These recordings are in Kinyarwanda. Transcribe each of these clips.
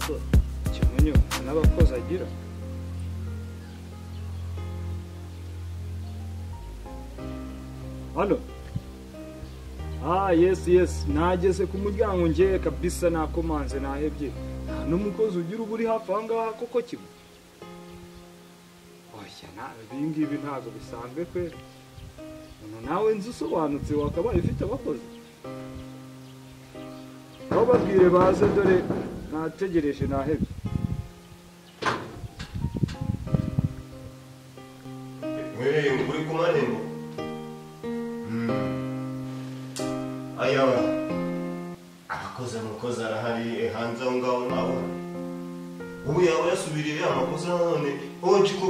n'abasore Kimonyo n'abakozi agira Halo yes nageze ku muryango ngiye kabisa nakomanze nahebye n'umukozi ugira uburi hafi ahangaha koko kimwe oya na bingibi ntago bisanzwe kwe nawe nzi usobanutse wakabaye ufite abakozi aho babwire baze dore nategereje nahebye uri kumanemo ayawa abakoze mukozi arahari hanze aho ngaho nawe ubu yaba yasubiriye amakosa none oji ko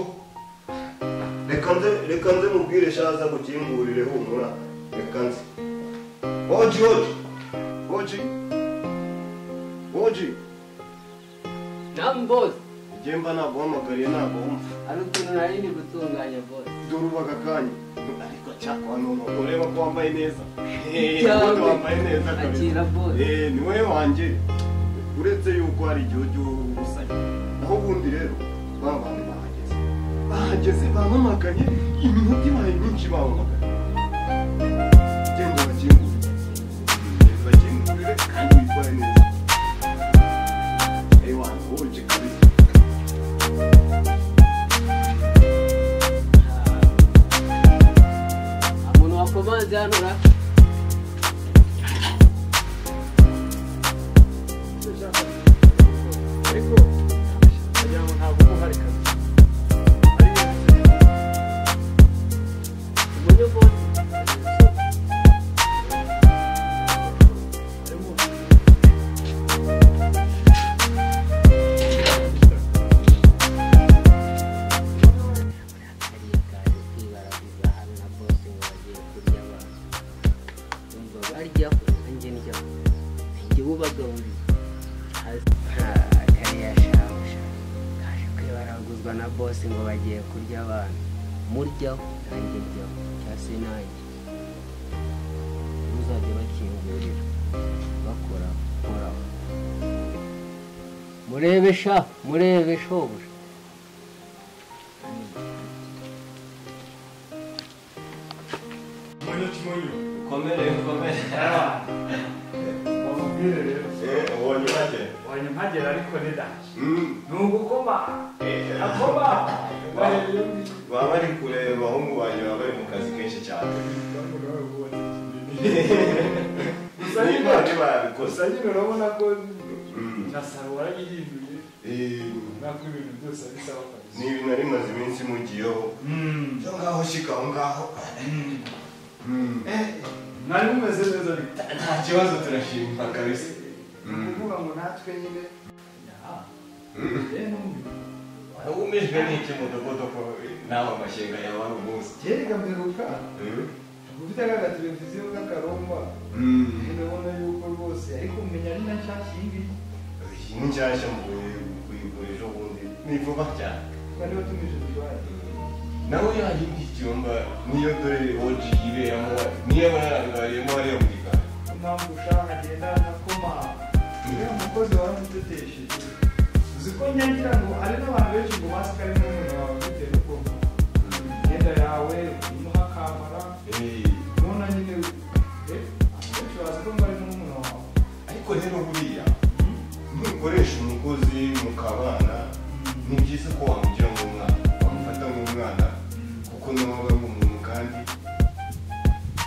reka nze mubwire shaza gukingurire humura reka nze oji Nam boss Jemba ntabwo wamagariye ntabwo wumva ari ukuntu nari ndi gutunganya boss dore ubaga kanya ariko cyakwa none ureba ko wambaye neza wambaye neza akira boss ni wowe wanjye uretse yuko hari igihugu ubusanye naho ubundi rero babandi bahageze bamamaganye iminota ibaye myinshi bamamaganye genda bakingurire kandi witware neza ewana woje kabisa umuntu wakomanze hano ra ariko ajya ngo ntabwo uhari kazi umuntu boss na boss ngo bagiye kurya abantu muryaho nanjye ndyaho cyase nanjye uzajya bakingurira bakora koraho murebe shobuja Kimonyo komere bamubwire rero wanye mpagera ariko nidaje nugukoma akoma baba bari kureba abahungu banjye baba bari mu kazi kenshi cyane gusa nyine urabona ko na saro waragihinduye ntabwo ibintu byose ari sawa kabisa ni ibintu nari maze iminsi mugiyeho cyo ngaho shika aho ngaho mwari mumeze neza nta kibazo turashima kabisa kuvuga ngo natwe nyine umejwe n'iki mudogodo ko nawe amashyenga yawe ari umunsi kerega mperuka ufite aga televiziyo k'akaromba urabona yuko rwose ariko umenya ari na nshyashya iyi ngiyi iyi ni nshyashya kuyigura ejo bundi ni vuba cyane kandi watumije dubaye nawe yayindi icyumba niyo dore oji iberamo niyo yarangariyemo hariya mu gikari impamvu ushaka agenda nakoma uriya mukozi waramutetesheje uzi ko nyagira ngo hari n'abantu benshi ngo basi ko ari n'umuntu wawe bitewe n'ukuntu imyenda yawe imuha kamara none nyine benshi bazi ko ari n'umuntu wawe ariko rero buriya ntukoresha umukozi mukabana ni byiza ko wamugira nk'umwana wamufata nk'umwana kuko nawe aba ari umuntu kandi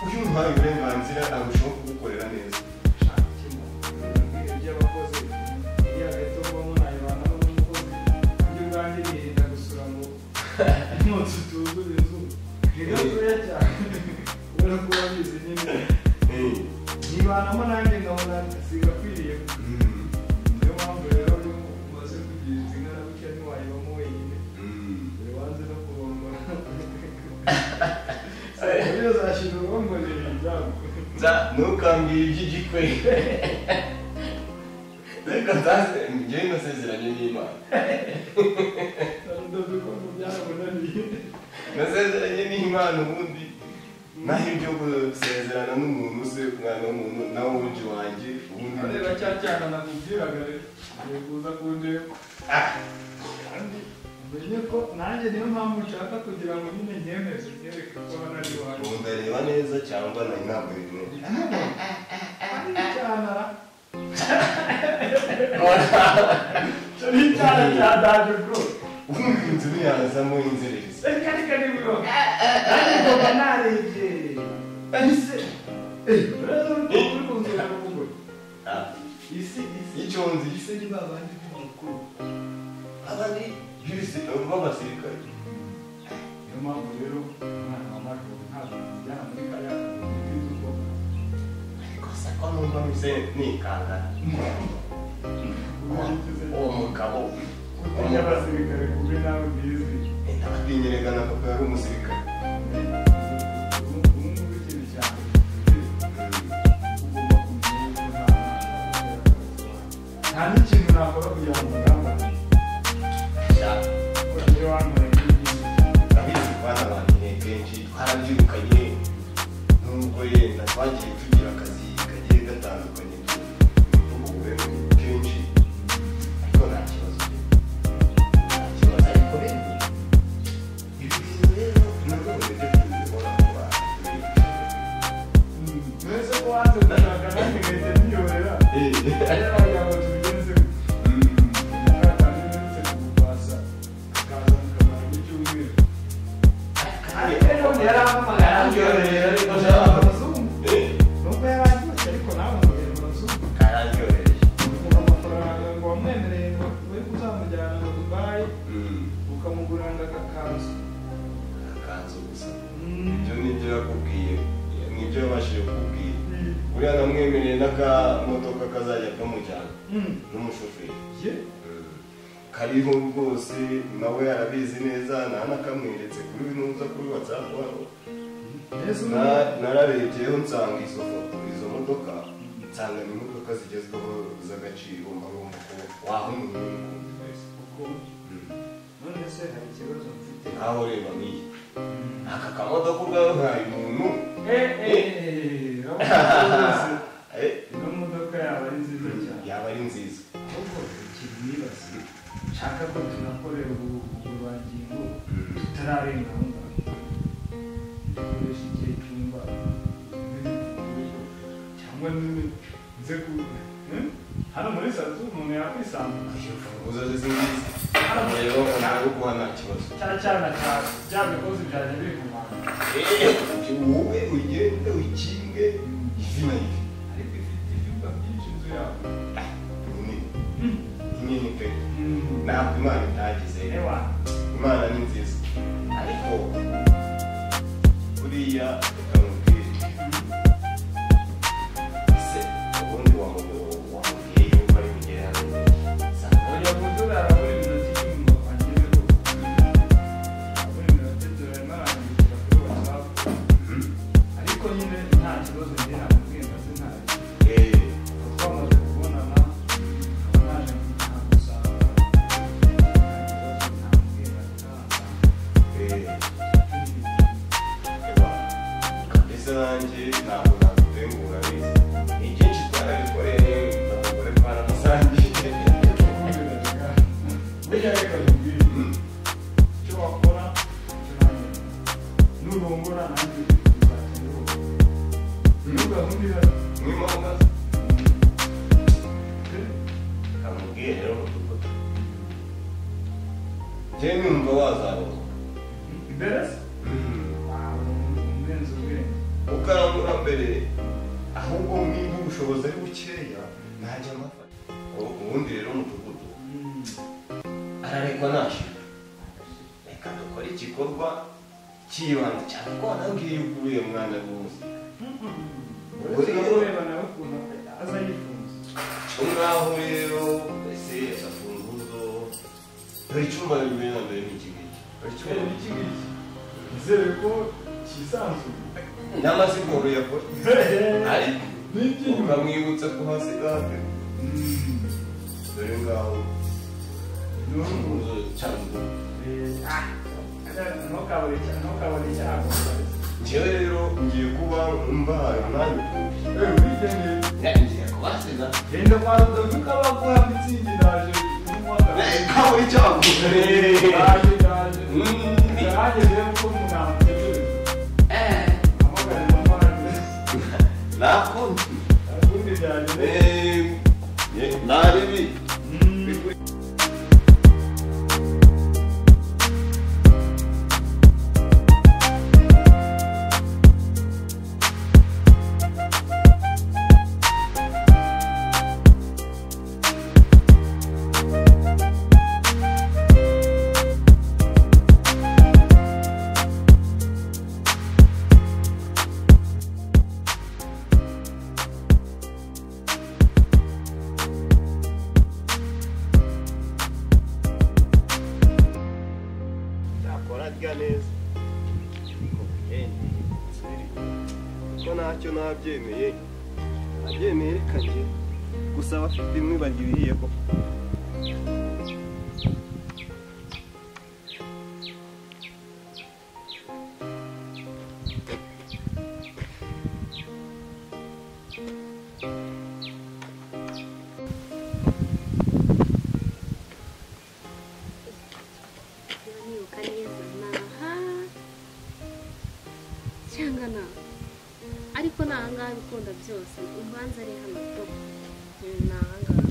uyu umuhaye uburenganzira arushaho kugukorera neza nibanamo nanjye nkabona sigakwiriye niyo mpamvu rero iyo umaze kugira inzingana bityo ntiwayibamo wenyine dore wanze no kurongora iyo zashyira urongorera ibyago ntukambwire iby'igikwe reka nzaze njyewe nasezeranye n'Imana nasezeranye n'Imana ubundi naho ibyo gusezerana n'umuntu se umwana w'umuntu nawe uji wanjye ubundi areba cya cyana nakubwiraga rero kuza kundeba kandi umenye ko nanjye niyo mpamvu nshaka kugira ngo nyine nyemeze nyereke ko hano ari iwanjye ubu ndareba neza cyangwa nari nambaye neza icyana ni icyana cya daje bro ubundi inzu ntiyazamo inzererezi reka ni bro nanjye ngomba narebye ese uraza uri kunzura n'ubwo isi icyo nzi isi ni babandi b'umukuru abandi b'abasirikare niyo mpamvu rero umwana wa Marco ntabwo yajyana muri kariya k'inzoga ariko se ko numva mise nikangana uwo mugabo utinya abasirikare kube nawe bizwi ntabatinyereka papa yari umusirikare ubu ikintu cyane ugomba kumenya ko nta n'ikintu nakora kugira ngo ngambane iyo wankoreye abizi bana banjye kenshi twarabyirukanye nubwo yenda twagiye tugira akazi kagiye gatandukanye tuguwe kenshi ariko nta kibazo ariko rero ibi bintu rero nabwo bimeze kubibona ku bantu mwese ko wanze gushaka nanjye ngahita niyorera ariyo wagira ngo tubigenze uriya namwemereye n'akamodoka kazajya kamujyana n'umushoferi kariho rwose nawe arabizi neza nanakamweretse kuri binuza kuri WhatsApp wabo nararebyeho nsanga izo foto izo modoka nsanga ni imodoka zigezweho z'agaciro mbagomba ko waha umuntu w'umukunzi wese none se hari ikibazo mfite aho reba n'iyi aka kamodoka ubwawe nkaye umuntu ino modoka yaba ari nziza cyane yaba ari nziza ahubwo ikintu nibaza nshaka ko tunakorera ubugororangingo tutararenga aho ngaho dukoresha igihe cyumva cyangwa nze ku hano muri satu umuntu yakwisanga uzaze zingizi rero ntabwo kuba nta kibazo cyana bya bikozi byanjye biri ku muhanda wowe ugende ukinge ivi na ivi ariko ifite ibyumba byinshi inzu yawe nini pe ntabwo imana itagize imana ni nziza ariko buriya ukamubwira ese ubundi wamubwiye yuko ari bugere hano oya kudurara buri minota icumi agezeho buri minota ebyiri arimo arandikira kuri WhatsApp ariko nyine nta kibazo njye namubwiye ndetse ntayo twamaze kubonana naje gusanga mbese nanjye ntabwo nagutengura biza ni byinshi twarabikoreye abagore twaramusangiye burya reka nkubwire icyo wakora icyo nanjye nurongora nanjye uzakira niyo gahunda ihari mwimanga kamubwiye rero mudugudu njyewe numva wazabona imbere se umenze ubwenge ukarangura mbere ahubwo niba ubushobozi ari bukeya najya amafata ubundi rero umudugudu ararekwa nashyira reka dukore igikorwa cy'ibanze cyane ko wanabwiye yuko uriya mwana rwose uretse no kureba nawe ukuntu aza yifunze cyo ngaho rero ese agafunguzo dore icyumba bibiri na mbere ni iki ngiki dore icyumba iki ngiki nizere ko cyisanzuye n'amasiporo yakora ariko ukamwibutsa kuhasiga dore ngaho urufunguzo cyangwa ntukabure icyago njyewe rero ngiye kuba mbahaye umwanya wigendeye ngiye wasiza genda kwa Rudovico abaguha mitsingi ndaje umwaka kawe icyago ndaje ndaje rero ko munamutse amagana mama nakundi akundi byaje naribi ntacyo nabyemeye abyemeye reka njye gusa abafite bimwe bagiriye ko ariko nahangaha bikunda byose ubanza ari hano to nahangaha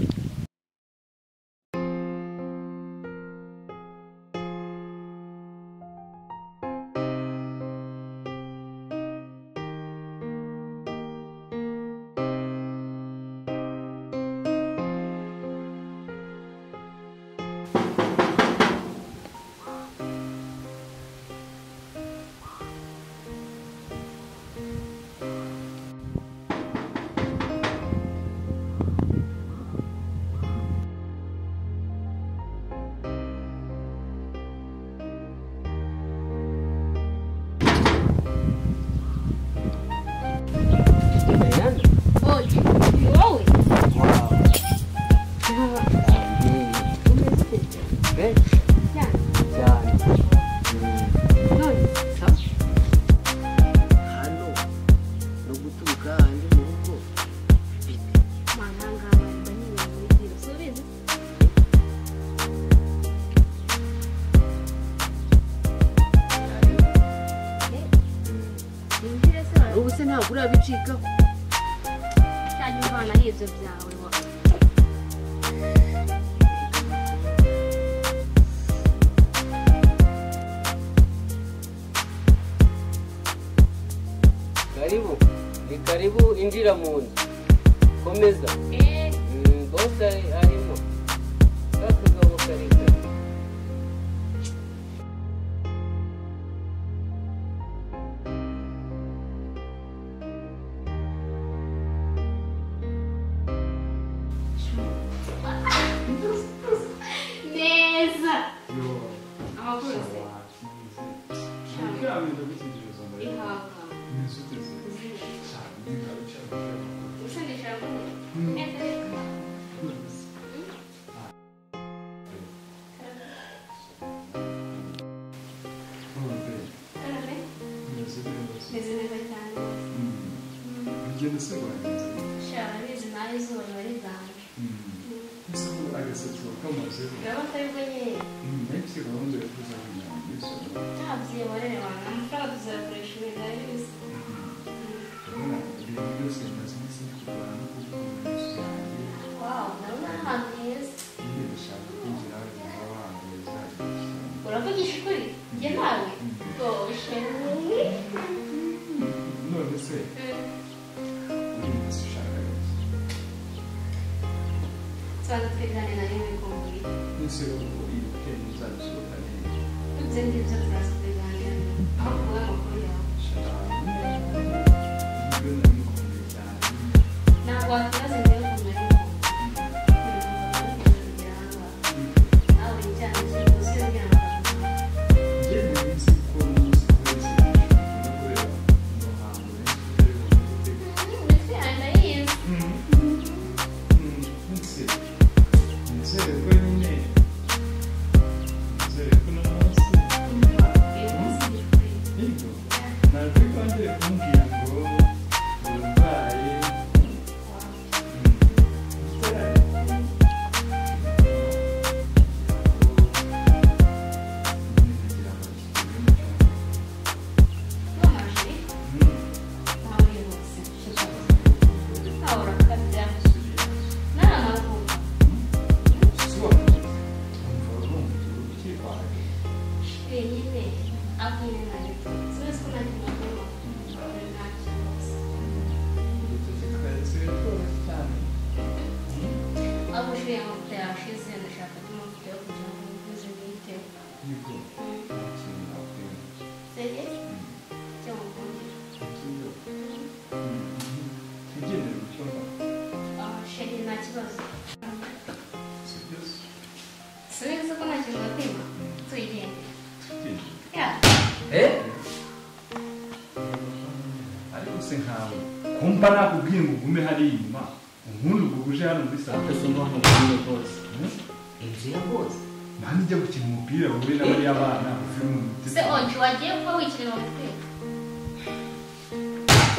ubuse ntabwo urabicikaho cyane umwana y'ibyo byawe wa karibu ni karibu injira mu nzu komeza bose arimo kakagabo karika neza amakuru se uravugisha ukuri njye nawe rwose none se tubanza twigane na rimwe kumburi nese uyibuke ntizabisohoka neza ibyo ngibyo turaza kubiganira aho kuba amakuru yawe ntabwo wakibaza njyewe ukuntu ari wenyine akumwe na leta sinzi ko nari kumwe ntacyo abo ushuye amavuta yashize ndashaka amavuta yo kugira ngo mvuze bwite sege cyo mukundira sheri nta kibazo sinzi ko nta kintu bakwiba tuyigende ariko se nkawe kumva nakubwiye ngo ugume hari inyuma ubundi ubwo uje hano muri sante inzu ya bose nanjye ujya gukina umupira wowe n'abariya bana uvuye mu mutima se onje wagiye kuba wikinira umupira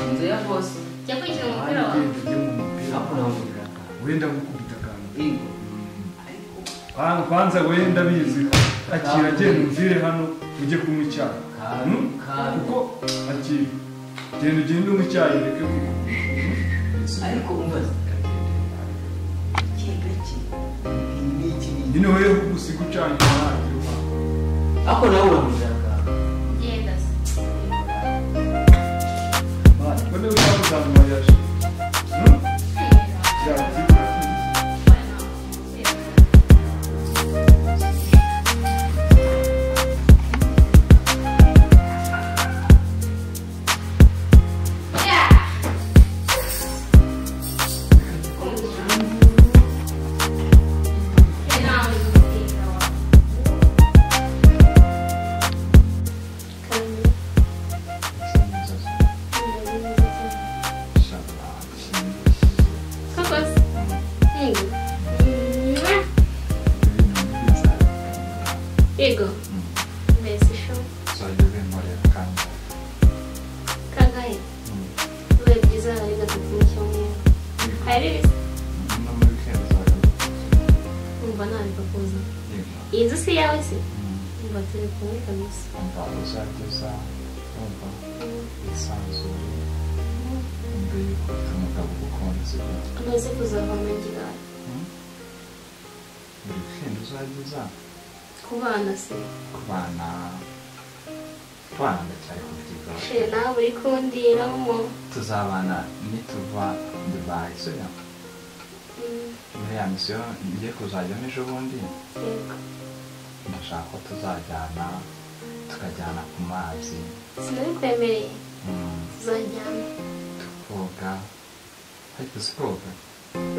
inzu ya bose jya kwikina umupira wawe ujye mu mupira akurangurira wenda gukubita akantu ingo kwanza wenda bizi akira genda umvire hano ujye kunywa icyayi kuko akira genda ugende unywa icyayi reke ariko umbaza kigaki nyine wowe usiga ucanye ntacyo ako nawe uramushaka genda se none uzamuzamura yaje Ego. Mbese sho. Kangahe. Uwe byiza ari gatatu mu cyumweru. Hari bise. Umva nari kukuza. Iyi nzu si yawe se? Umva turi kumwe kabisa. Amaze kuzava mu gikari. Kubana se. Kubana ndacyari kubyiga. Nawe uri kundiramo. Tuzabana nituva Dubai sibyo? Muri ya misiyo ngiye kuzajyamo ejo bundi. Ndashaka ko tuzajyana tukajyana ku mazi. Sinabikwemereye. Tuzajyana. Tukoga. Ariko si koga.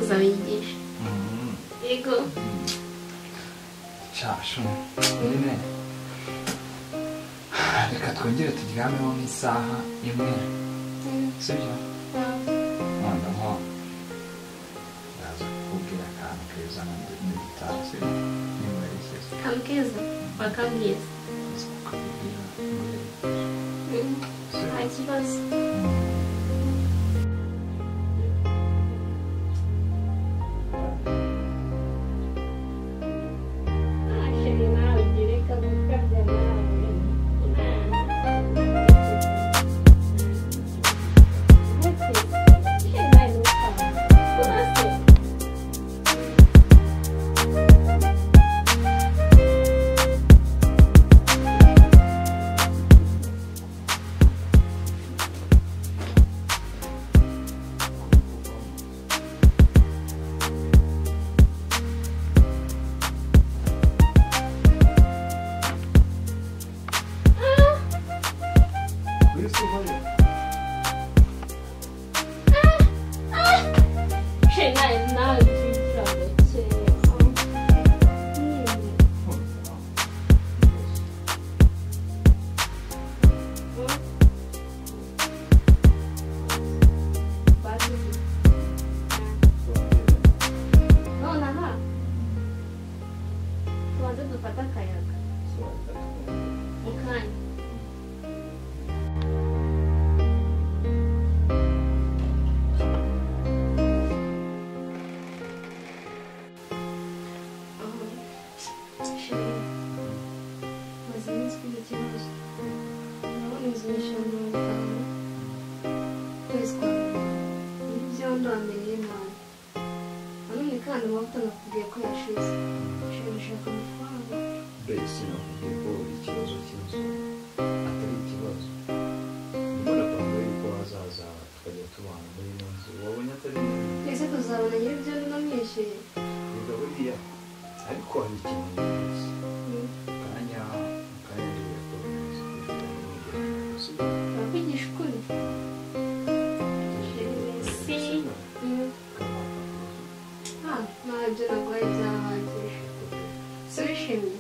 Uzabigisha. Yego. Cyashu nyine reka twongere tujyameho nk'isaha imwe sibyo noneho ndaza kukubwira akantu keza n'igitabo sibyo niba yishyize akantu keza wakambwiza nta kibazo mbese nakubwiye ko ikibazo wishimye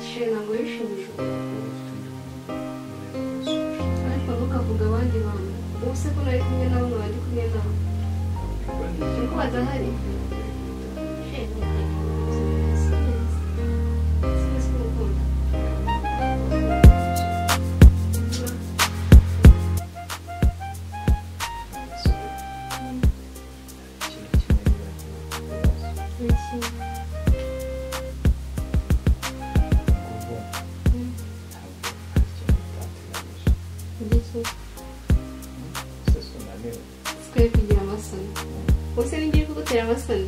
sheri ntabwo wishimye ariko ntukavuga abandi bantu ubu se ko nari kumwe nabo nkaba ndi kumwe nabo nuko badahari sheri sikwiye kugira amasoni ubuse n'igiye kugutera amasoni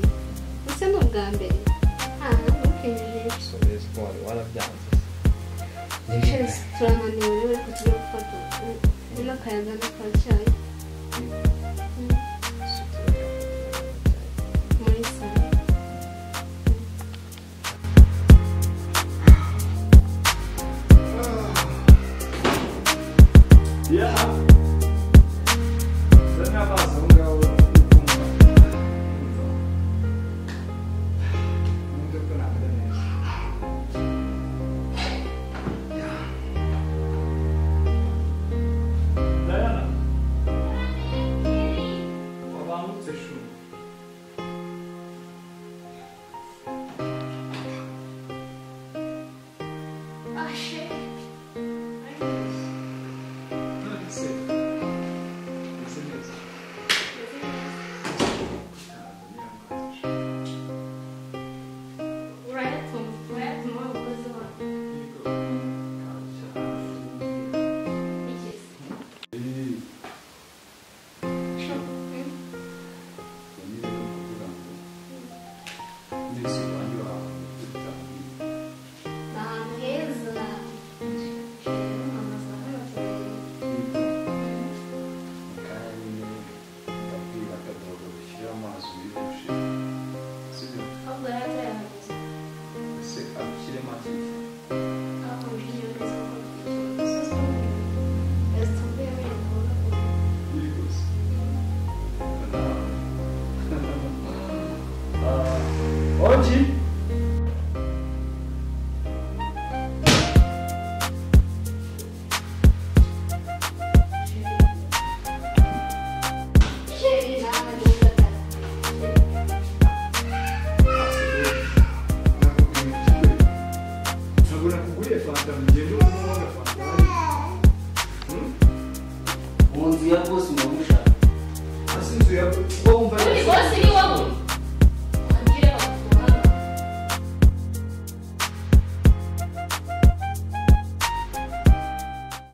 ubuse ni ubwa mbere ntukejeje turananiwe rero ariko tujya gufata n'akayaga n'akacyayi muri salo mu nzu ya bosi mwamushaka Asi inzu ya wowe umva bose ni wowe